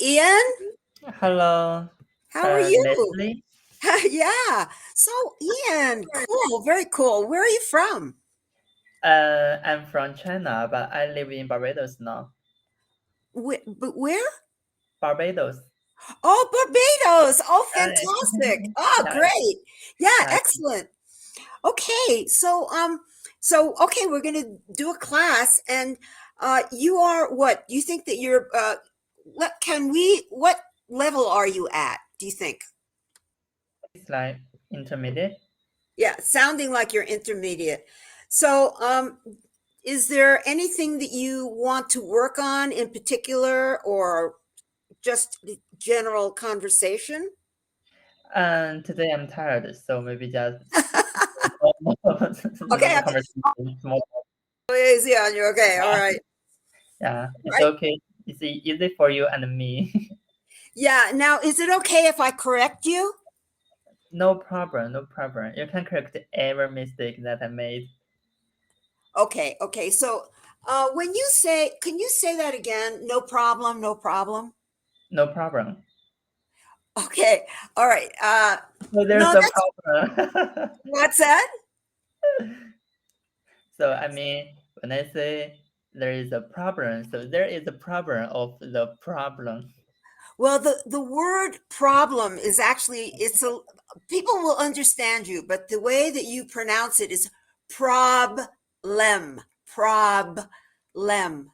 Ian. Hello, How are you? Leslie. Yeah. So, Ian, cool, very cool. Where are you from? I'm from China, but I live in Barbados now. But where? Barbados. Oh, Barbados. Oh, Right. fantastic. Oh, Yeah, great. Yeah, yeah. excellent. Okay. So we're going to do a class and you are what? You think that you're what level are you at? Do you think? It's like intermediate. Yeah, sounding like you're intermediate. So, is there anything that you want to work on in particular or just general conversation? And today I'm tired, so maybe just Okay, normal okay. conversation. Small. Easy on you. Okay, all right. Yeah, it's Right. okay. It's easy for you and me. Yeah. Now, is it okay if I correct you? No problem, no problem. You can correct every mistake that I made. Okay, okay. So, can you say that again? No problem, no problem. No problem. Okay, all right. So there's No, a that's problem. what's that? So I mean, when I say there is a problem, so there is a problem of the problem. Well, the word problem is actually it's a people will understand you, but the way that you pronounce it is problem. Problem. Problem.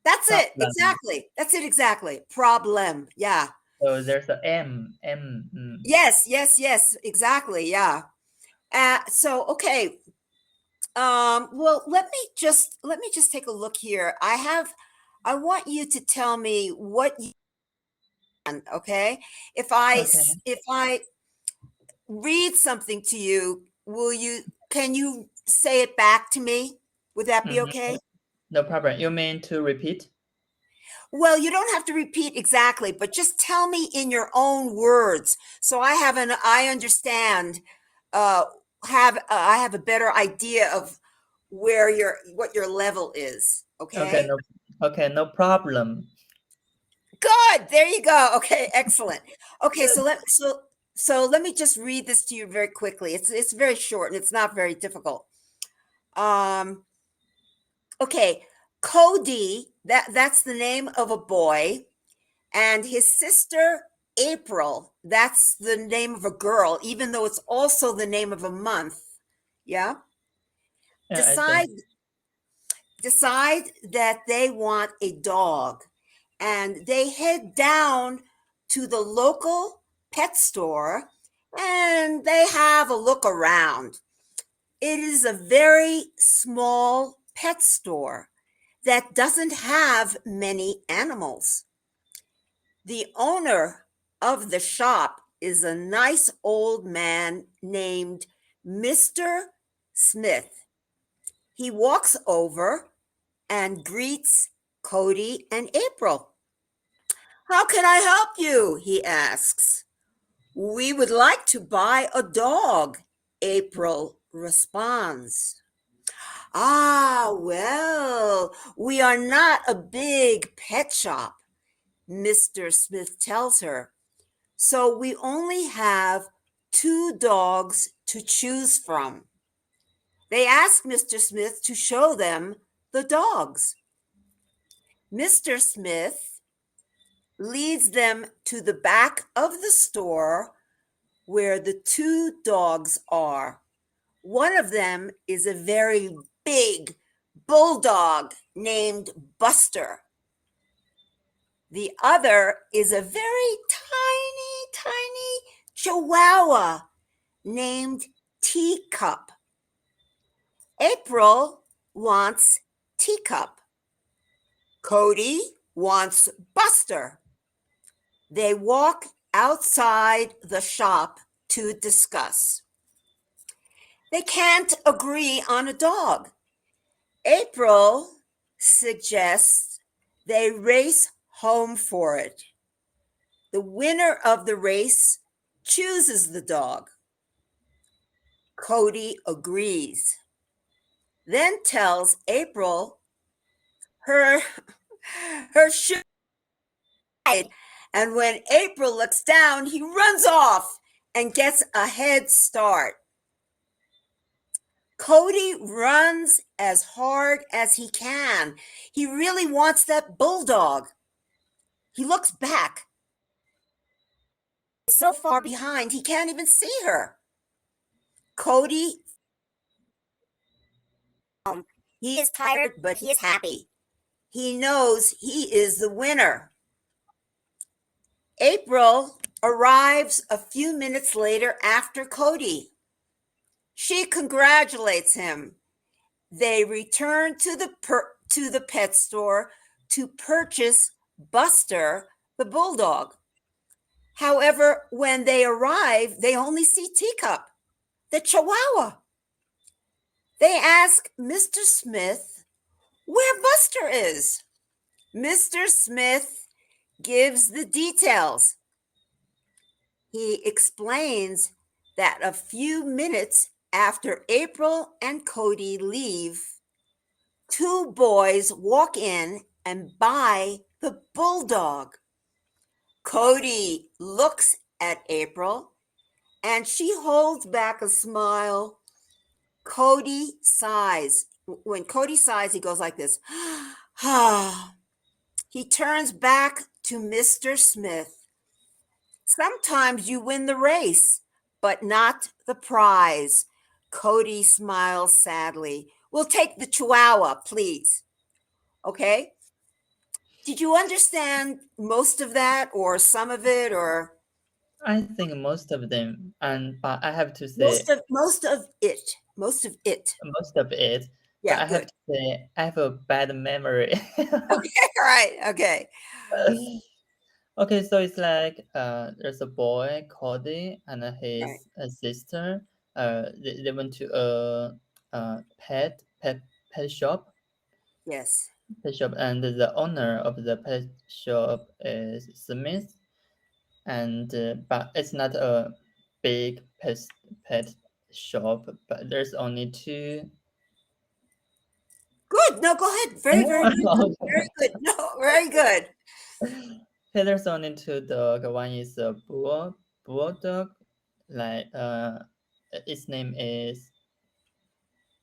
That's it. Problem. Exactly. That's it exactly. Problem. Yeah. So there's a M. Yes, yes, yes, exactly. Yeah. So okay. Well, let me just take a look here. I want you to tell me what you okay? Okay. If I read something to you, can you say it back to me? Would that be Mhm. okay? No problem. You mean to repeat? Well, you don't have to repeat exactly, but just tell me in your own words so I understand uh I have a better idea of what your level is, Okay, okay? no. Okay, no problem. Good. There you go. Okay, excellent. Okay, so let me just read this to you very quickly. It's very short and it's not very difficult. Um, okay, Cody, that's the name of a boy, and his sister April, that's the name of a girl, even though it's also the name of a month. Yeah. Yeah, I see. Decide decide that they want a dog, and they head down to the local pet store and they have a look around. It is a very small pet store that doesn't have many animals. The owner of the shop is a nice old man named Mr. Smith. He walks over and greets Cody and April. How can I help you? He asks. We would like to buy a dog, April responds. Ah, well, we are not a big pet shop, Mr. Smith tells her. So we only have two dogs to choose from. They ask Mr. Smith to show them the dogs. Mr. Smith leads them to the back of the store where the two dogs are. One of them is a very big bulldog named Buster. The other is a very tiny chihuahua named Teacup. April wants Teacup. Cody wants Buster. They walk outside the shop to discuss. They can't agree on a dog. April suggests they race home for it. The winner of the race chooses the dog. Cody agrees, then tells April her her shoe And when April looks down, he runs off and gets a head start. Cody runs as hard as he can. He really wants that bulldog. He looks back. It's so far behind, he can't even see her. Cody, he is tired, but he is happy. He knows he is the winner. April arrives a few minutes later after Cody. She congratulates him. They return to the pet store to purchase Buster, the bulldog. However, when they arrive, they only see Teacup, the Chihuahua. They ask Mr. Smith where Buster is. Mr. Smith gives the details. He explains that a few minutes after April and Cody leave, two boys walk in and buy the bulldog. Cody looks at April and she holds back a smile. Cody sighs. When Cody sighs, he goes like this. He turns back to Mr. Smith. Sometimes you win the race, but not the prize. Cody smiles sadly. We'll take the Chihuahua, please. Okay? Did you understand most of that or some of it or I think most of them, but I have to say most of it? Most of it. most of it. But Yeah, I have good. to say I have a bad memory. Okay, all right. Okay. Okay, so it's like there's a boy, Cody, and Right. his sister. They went to a pet shop, Yes. and the owner of the pet shop is Smith, and but it's not a big pet shop, but there's only two. Good. No, go ahead. Very, very good. Very good. No, very good. Okay, there's only two dog. One is a bulldog, like its name is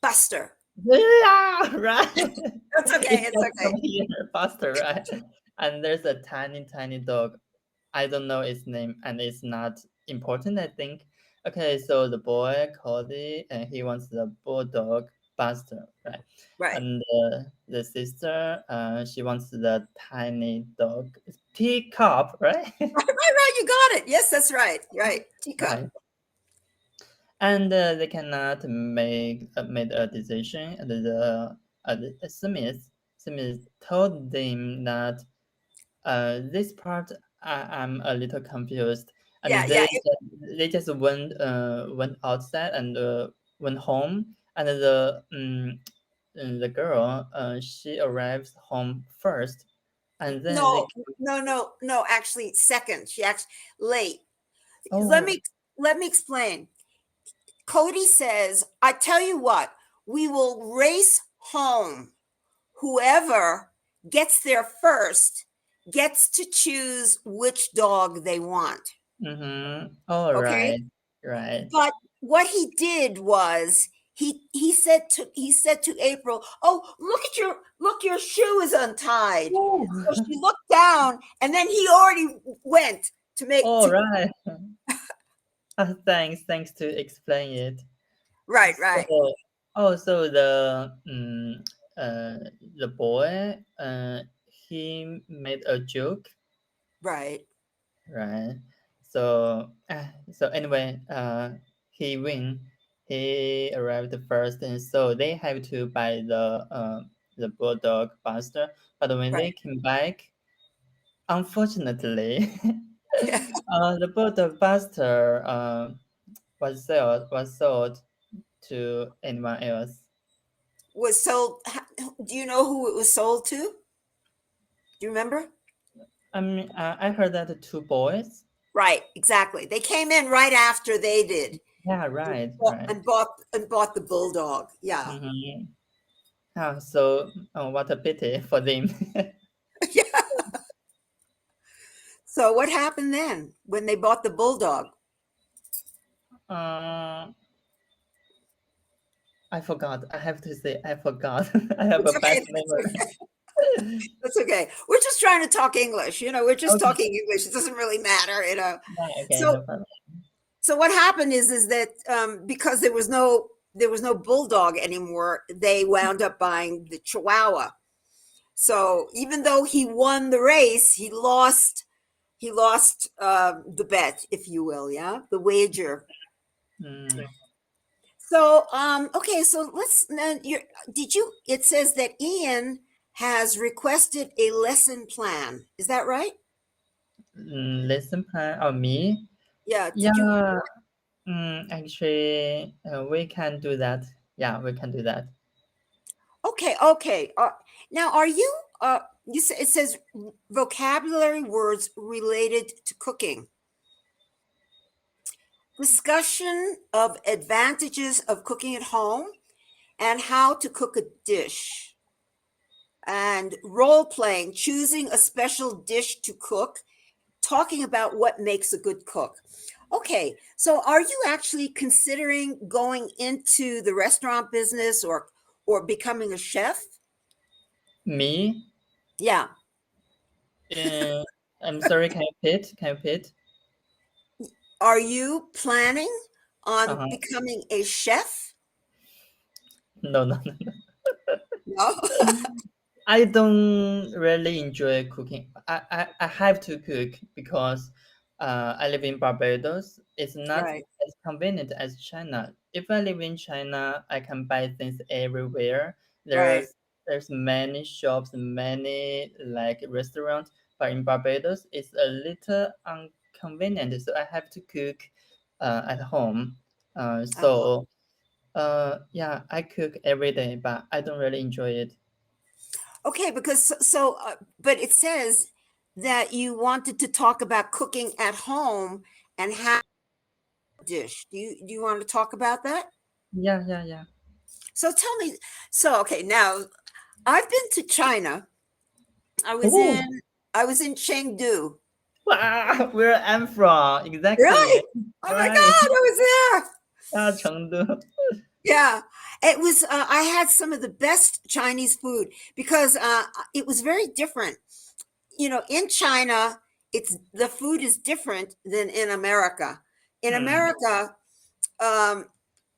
Buster. yeah, right. That's okay. It It's just come okay. here faster, right? And there's a tiny dog. I don't know its name, and it's not important, I think. Okay, so the boy Cody, and he wants the bulldog Buster, right? Right. And the sister, she wants the tiny dog Teacup, right? Right. You got it. Yes, that's right. Right. Teacup. Right. And they cannot made a decision. And the Smith told them that this part I'm a little confused, Yeah. and Yeah. they just went outside and went home, and the girl she arrives home first, and then they No, no. Actually, second. She actually late. Let oh me let me explain. Cody says, "I tell you what, we will race home. Whoever gets there first gets to choose which dog they want." all Okay, right but what he did was he said to April, "Oh, your shoe is untied." So oh she looked down, and then he already went to make all to right. Thanks to explain it. right, right, So, oh, so uh, the boy, he made a joke, right, right? So anyway, he win. He arrived first, and so they have to buy the bulldog Buster. But when right. they came back, unfortunately, Yeah, the bulldog Buster was sold to anyone else. was sold. Do you know who it was sold to? Do you remember? I mean, I heard that the two boys. Right, exactly. They came in right after they did Yeah, and right, bought right. and bought, and bought the bulldog. Yeah, Mm-hmm. So what a pity for them. yeah. So what happened then when they bought the bulldog? Uh, I forgot. I have to say I forgot. I have a It's bad okay. That's memory. okay. That's okay. We're just trying to talk English. We're just Okay. talking English. It doesn't really matter. Yeah, okay, So no problem. so what happened is that because there was no bulldog anymore, they wound up buying the Chihuahua. So even though he won the race, he lost the bet, if you will, yeah, the wager. Mm, So okay, so let's did you it says that Ian has requested a lesson plan. Is that right? lesson plan of me? Yeah, did you? Yeah, actually, we can do that. Yeah, we can do that. Okay, okay. Now, are you? You say it says vocabulary words related to cooking. Discussion of advantages of cooking at home and how to cook a dish. And role playing, choosing a special dish to cook, talking about what makes a good cook. Okay, so are you actually considering going into the restaurant business or becoming a chef? Me? Yeah. Uh, I'm sorry, can you repeat? Can you repeat? Are you planning on Uh-huh. becoming a chef? No, no, no, no. No. I don't really enjoy cooking. I have to cook because I live in Barbados. It's not Right, as convenient as China. If I live in China, I can buy things everywhere. right. There's many shops, many like restaurants, but in Barbados, it's a little inconvenient. So I have to cook at home. Oh, Yeah, I cook every day, but I don't really enjoy it. okay. Because but it says that you wanted to talk about cooking at home and how dish. Do you want to talk about that? Yeah, yeah, yeah. So tell me. So okay, now I've been to China. I was in Oh, I was in Chengdu. wow, where I'm from, exactly. Really? Oh my Right. God, I was there. Ah, Chengdu. Yeah, it was. I had some of the best Chinese food because it was very different. In China, it's the food is different than in America. In Hmm. America, um,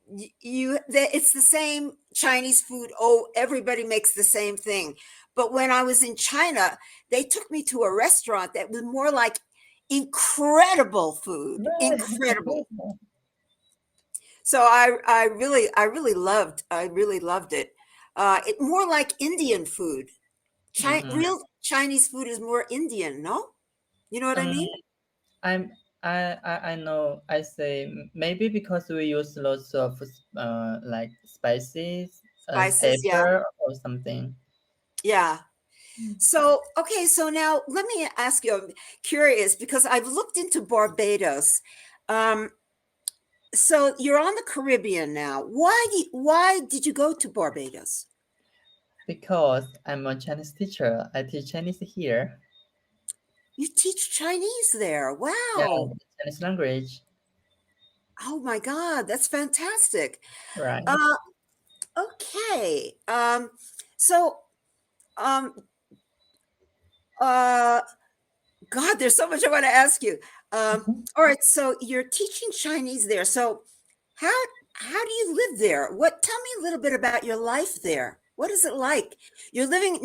it's the same Chinese food. Oh, everybody makes the same thing. But when I was in China, they took me to a restaurant that was more like incredible food, Right. incredible. So I really loved it. It more like Indian food. Mm-hmm. Real Chinese food is more Indian, no? You know what I Um, mean? I'm I know. I say maybe because we use lots of like spices, Spices, yeah, pepper or something. yeah. So okay, so now let me ask you. I'm curious because I've looked into Barbados. Um, so you're on the Caribbean now. Why did you go to Barbados? Because I'm a Chinese teacher. I teach Chinese here. You teach Chinese there. Yeah, Wow. Chinese language. Oh my God, that's fantastic. Right. Uh, okay. So um, uh, God, there's so much I want to ask you. All right, so you're teaching Chinese there. So how how do you live there? Tell me a little bit about your life there. What is it like? You're living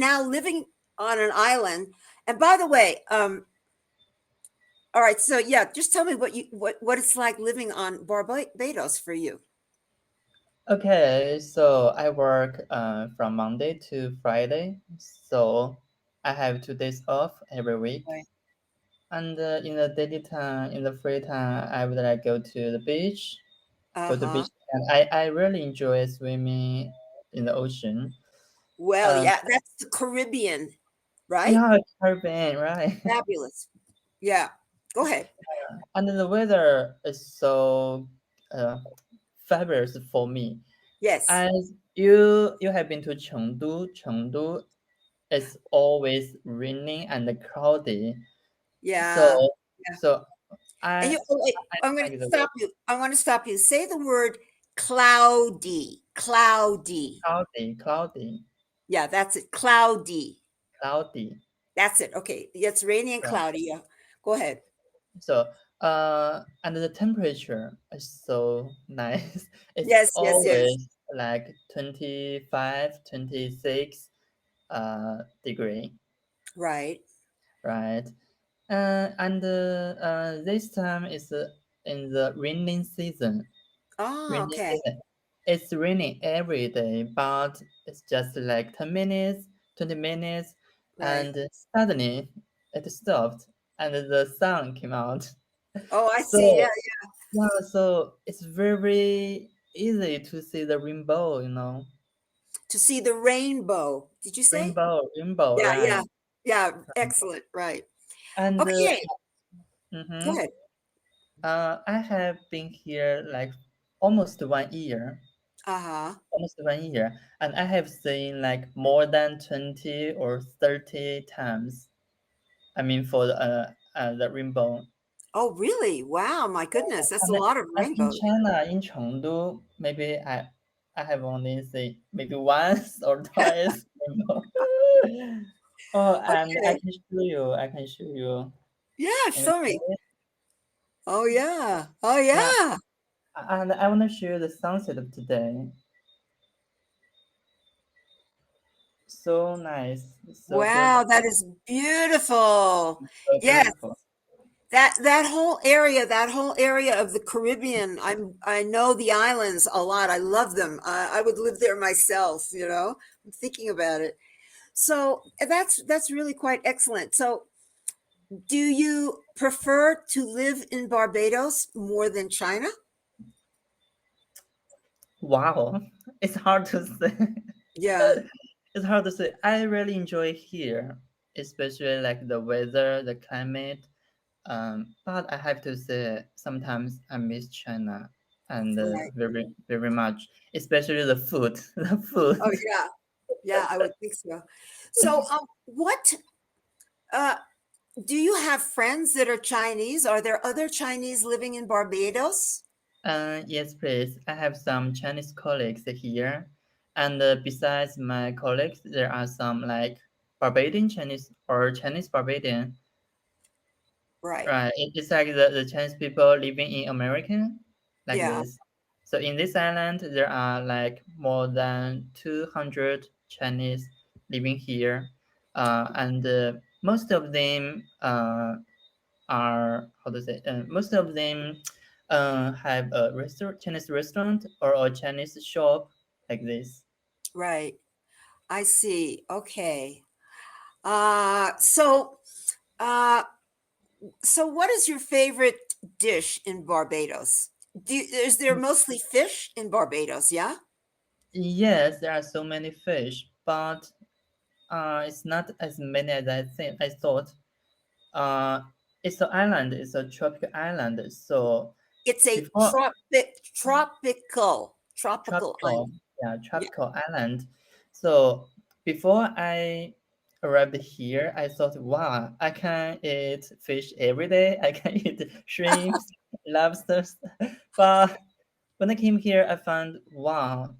on an island. And by the way, all right, so yeah, just tell me what it's like living on Barbados for you. Okay, so I work from Monday to Friday, so I have 2 days off every week. Right. And in the daily time, in the free time, I would like go to the beach, go to Uh-huh. beach, and I really enjoy swimming in the ocean. Well, Um, yeah, that's the Caribbean, right? yeah, Caribbean, right? Fabulous. Yeah. Go ahead. And the weather is so uh, fabulous for me. Yes. As you have been to Chengdu, Chengdu is always raining and cloudy. Yeah. So Yeah. so And I you, oh, wait, I I'm going like to the word stop you. I want to stop you. Say the word cloudy. Cloudy. cloudy, cloudy, Yeah, that's it. Cloudy. cloudy. That's it. Okay. It's rainy and Right. cloudy. Yeah. Go ahead. So and the temperature is so nice. It's Yes, yes, yes. always like 25, 26 degree, Right. right? And this time is in the raining season. Oh, Raining okay. season. It's raining every day, but it's just like 10 minutes, 20 minutes, Right. and suddenly it stopped and the sun came out. Oh, I see. Yeah. So, yeah, so it's very easy to see the rainbow, you know. To see the rainbow. Did you say? Rainbow, Yeah, yeah. right. Yeah. Excellent. Right. And Okay. Go mhm, ahead. I have been here like almost 1 year. Uh-huh. Almost 1 year, and I have seen like more than 20 or 30 times. I mean, for the rainbow. Oh, really? Wow. My goodness. That's a And lot of and in rainbows. China, in Chengdu, maybe I have only seen maybe once or twice rainbow. Oh, and I Okay. can show you. I can show you. Yeah. Can you Show see me. it? Oh, yeah. Oh, Yeah, yeah. and I want to show you the sunset of today. So nice, so Wow. That beautiful, is beautiful. so Yes. beautiful. That whole area of the Caribbean, I know the islands a lot. I love them. I would live there myself, you know. I'm thinking about it. So that's really quite excellent. So do you prefer to live in Barbados more than China? Wow, it's hard to say. Yeah, It's hard to say. I really enjoy here, especially like the weather, the climate. But I have to say, sometimes I miss China and right. very very much, especially the food. The Oh food. yeah. Yeah, I would think so. So what uh do you have friends that are Chinese? Are there other Chinese living in Barbados? Yes, please. I have some Chinese colleagues here, and besides my colleagues, there are some like Barbadian Chinese or Chinese Barbadian. Right. Right. It's like the Chinese people living in America, like Yeah, this. So in this island, there are like more than 200 Chinese living here, and most of them are how to say? Most of them have a restaurant, Chinese restaurant or a Chinese shop like this. right. I see. Okay. Uh so uh so what is your favorite dish in Barbados? Is there mostly fish in Barbados, yeah? Yes, there are so many fish, but it's not as many as I thought. Uh, it's an island. It's a tropical island. So It's a before tropical tropical, island. yeah, Yeah. tropical island. So before I arrived here, I thought, wow, I can eat fish every day. I can eat shrimps, lobsters. But when I came here, I found, wow,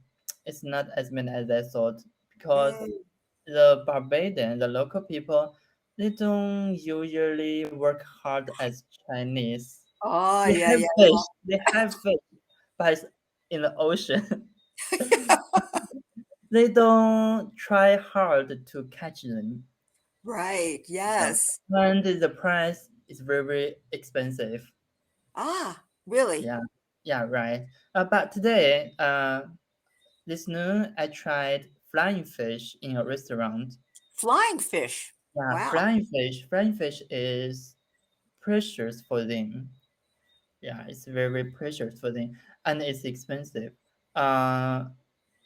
it's not as many as I thought because Mm. the Barbadian, the local people, they don't usually work hard as Chinese. Oh, They yeah, have yeah. fish. They have fish, but it's in the ocean. They don't try hard to catch them. Right. Yeah. Yes. And the price is very, very expensive. Ah, really? Yeah, yeah, right. But today, this noon, I tried flying fish in a restaurant. Flying fish. Yeah, Wow. flying fish. Flying fish is precious for them. Yeah, it's very, very precious for them, and it's expensive. Uh,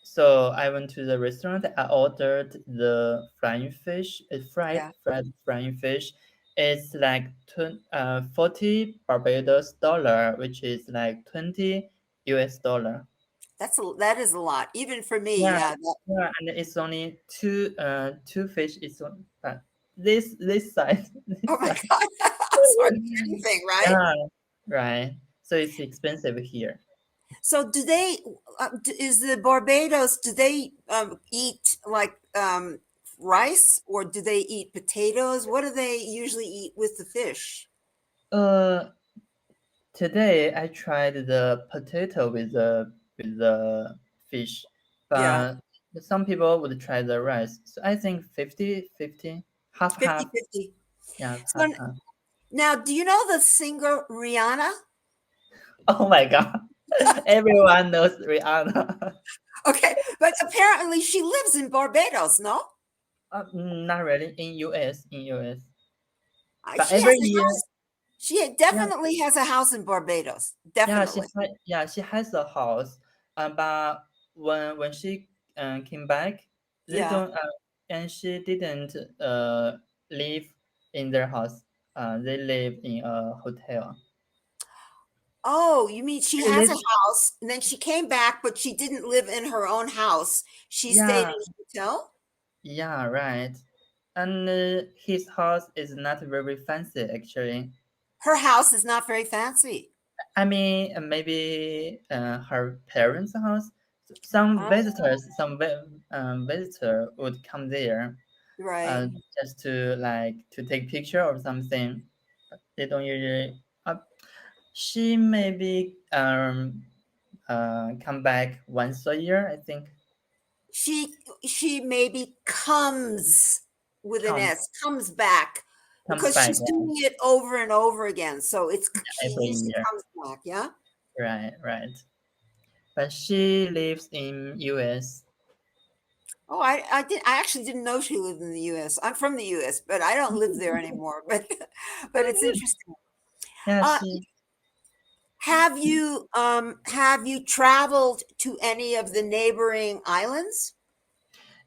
so I went to the restaurant. I ordered the flying fish, Yeah. fried flying fish. It's like 40 Barbados dollar, which is like 20 US dollar. That is a lot. Even for me, Yeah, yeah. yeah, and it's only two fish. It's on this size, Oh this my size. God. hardly anything, right? Yeah, right. So it's expensive here. So do they, is the Barbados, do they eat like rice or do they eat potatoes? What do they usually eat with the fish? Uh, Today I tried the potato with the fish, Yeah, but some people would try the rice. So I think 50-50, half half. 50-50. Yeah, So half half. now, do you know the singer Rihanna? Oh my God. Everyone knows Rihanna. Okay, but apparently she lives in Barbados, no? Not really in US, in US. But She every has a year, house. She yeah, definitely has a house in Barbados. Definitely. she has a house. But when she came back, they Yeah. don't and she didn't live in their house. They live in a hotel. Oh, you mean she She has a lives, house and then she came back, but she didn't live in her own house. She stayed yeah, in a hotel? yeah, right. And his house is not very fancy actually. Her house is not very fancy. I mean, maybe her parents' house. Some Oh, visitors, visitor would come there, right. just to like to take picture or something. They don't usually. She maybe come back once a year. I think She maybe comes with an comes S, comes back comes because back, she's doing it over and over again. So yeah, she every usually year. comes back, yeah? Right, right. But she lives in US. Oh, I actually didn't know she lived in the US. I'm from the US, but I don't live there anymore. But but it's interesting. Yeah, Uh, she. have you traveled to any of the neighboring islands?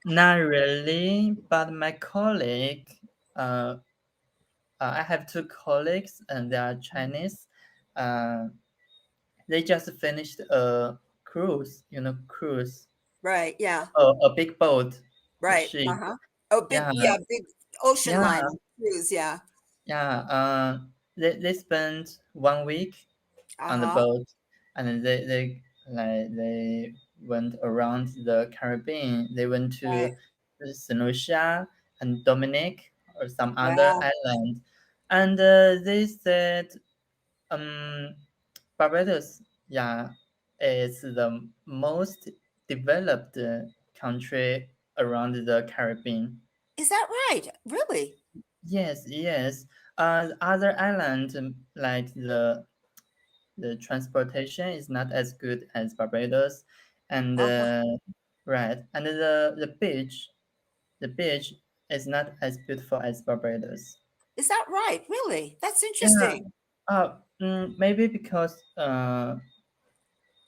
Not really, but my colleague, uh, I have two colleagues and they are Chinese. Uh, they just finished a cruise, cruise, Right, yeah, a big boat, a right. ship. Uh-huh. Oh, Yeah, big ocean yeah, liner cruise, yeah. yeah. They spent 1 week on the Uh-huh. boat, and then they went around the Caribbean. They went Right. to St. Lucia and Dominic or some other Wow. island, and they said um, Barbados, yeah, is the most developed country around the Caribbean. Is that right? Really? Yes, yes. Other islands like the transportation is not as good as Barbados, and Uh-huh. right, and the beach is not as beautiful as Barbados. Is that right? Really? That's Yeah. interesting. Maybe because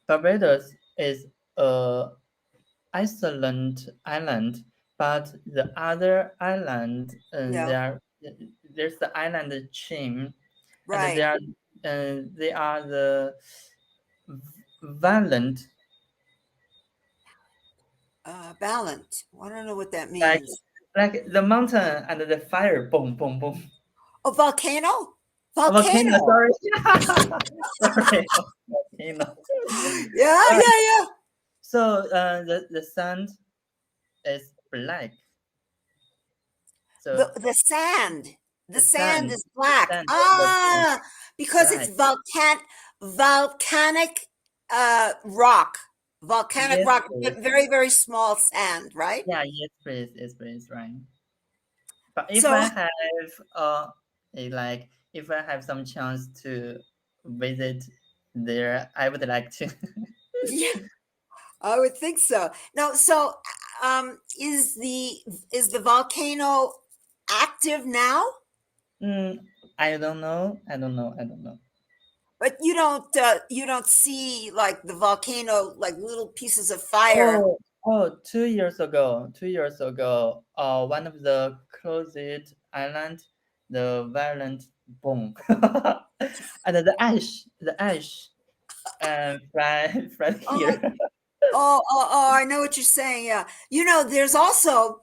Barbados is a island island, but the other island Yeah, there's the island chain, and right. they are the violent. Balance. I don't know what that Like means. the mountain and the fire, boom, boom, boom. A volcano? A volcano, Volcano. sorry. Sorry, volcano. Yeah, Uh, yeah, yeah. so the sand is black. So The sand. The the sand sand, is black. the sand, Ah, because right? it's volcanic rock. Volcanic Yes, rock, but please. very, very small sand, right? Yeah, yes, please, right. But if So I have if I have some chance to visit there, I would like to. yeah, I would think so. No, so is the volcano active now? Mm, I don't know. I don't know. I don't know. But you don't see like the volcano like little pieces of fire. Oh, 2 years ago, 2 years ago, one of the closest island, the violent boom, and the ash, fly, fly Oh, here. I know what you're saying. Yeah. There's also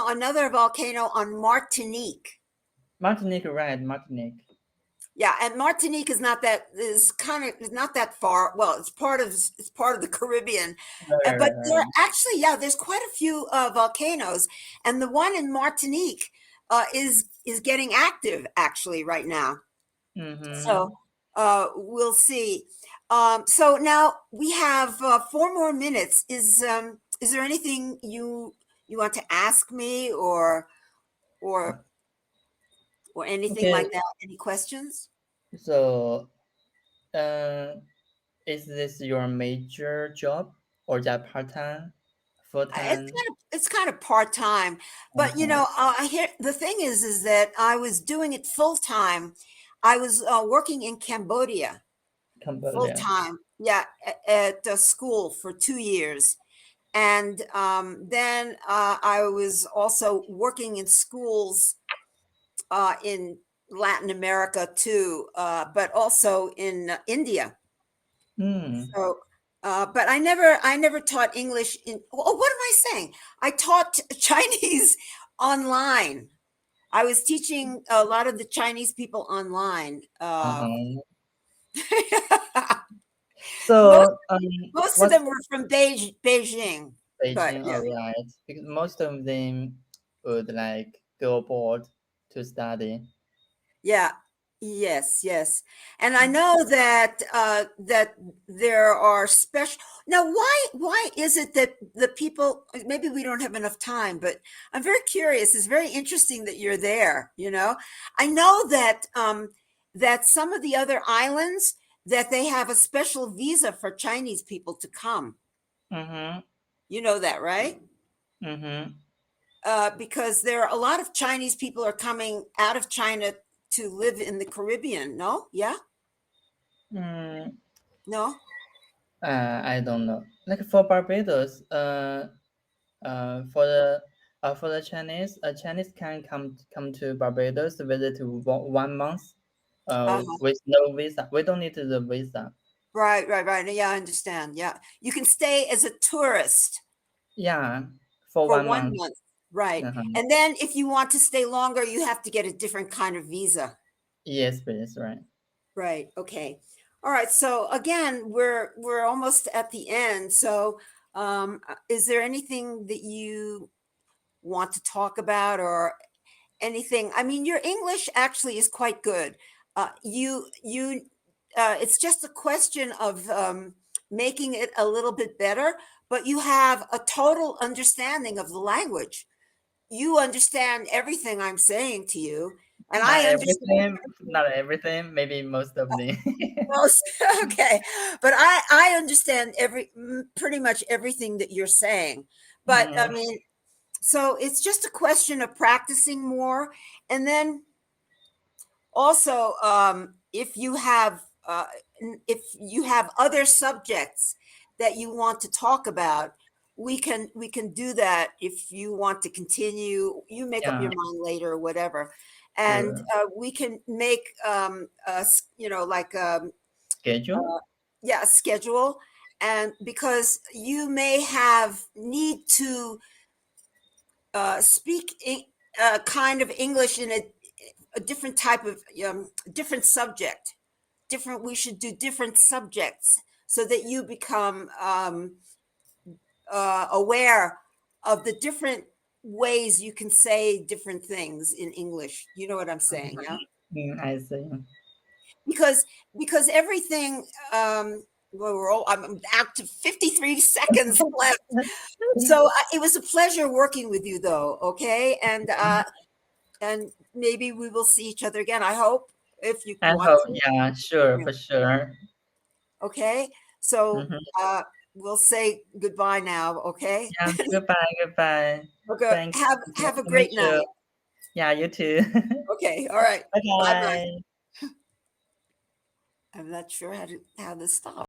another volcano on Martinique. Martinique, right? Martinique. Yeah, and Martinique is not that far. Well, it's part of the Caribbean, Right, but right, there right. actually, yeah, there's quite a few volcanoes, and the one in Martinique is getting active actually right now. So Mm-hmm. we'll see. So now we have 4 more minutes. Is there anything you want to ask me or or anything Okay, like that? Any questions? so uh, is this your major job or that part-time, full-time? It's kind of part time, but you Uh-huh. know, I hear the thing is that I was doing it full time. I was working in Cambodia full Cambodia. time, yeah, at a school for 2 years, and then I was also working in schools in Latin America too, but also in India. Hmm. So, but I never taught English in. Oh, what am I saying? I taught Chinese online. I was teaching a lot of the Chinese people online. Uh-huh. most So, most of what's them were from Beijing, but Beijing? yeah. All right, because most of them would like go abroad to study. Yeah. Yes, yes. And I know that that there are special. Now, why is it that the people, maybe we don't have enough time, but I'm very curious. It's very interesting that you're there, you know. I know that that some of the other islands that they have a special visa for Chinese people to come. Mm-hmm. You know that, right? Mm-hmm. Because there are a lot of Chinese people are coming out of China to live in the Caribbean. No? Yeah? Mm, No? I don't know. Like for Barbados, for the Chinese, Chinese can come to Barbados visit 1 month, Uh-huh. with no visa. We don't need the visa. Right, right, right. Yeah, I understand. Yeah. You can stay as a tourist Yeah, for for one one month. month. Right. Uh-huh. And then if you want to stay longer, you have to get a different kind of visa. Yes, please, right. Right. Okay. All right. So again, we're almost at the end. So is there anything that you want to talk about or anything? I mean, your English actually is quite good. It's just a question of making it a little bit better, but you have a total understanding of the language. You understand everything I'm saying to you, and I understand Not everything, maybe most of them. most. Okay, but I understand pretty much everything that you're saying. But I Mhm. mean, so it's just a question of practicing more, and then also if you have other subjects that you want to talk about, we can do that. If you want to continue, you make up Yeah, your mind later or whatever, and sure. we can make you know, like Schedule? yeah, a schedule. And because you may have need to speak kind of English in a different type of different subject. Different. We should do different subjects so that you become aware of the different ways you can say different things in English. You know what I'm saying? Yeah. I see. Because everything. Well, I'm out to 53 seconds left. So it was a pleasure working with you, though. Okay, and maybe we will see each other again. I hope if you I want hope, to. yeah, sure, Yeah. for sure. Okay, so Mhm. we'll say goodbye now. Okay. Yeah, goodbye, goodbye. Okay. Thanks. Nice Have a to meet great you. night. Yeah, you too. Okay. All right. Bye bye. Bye-bye. I'm not sure how to stop.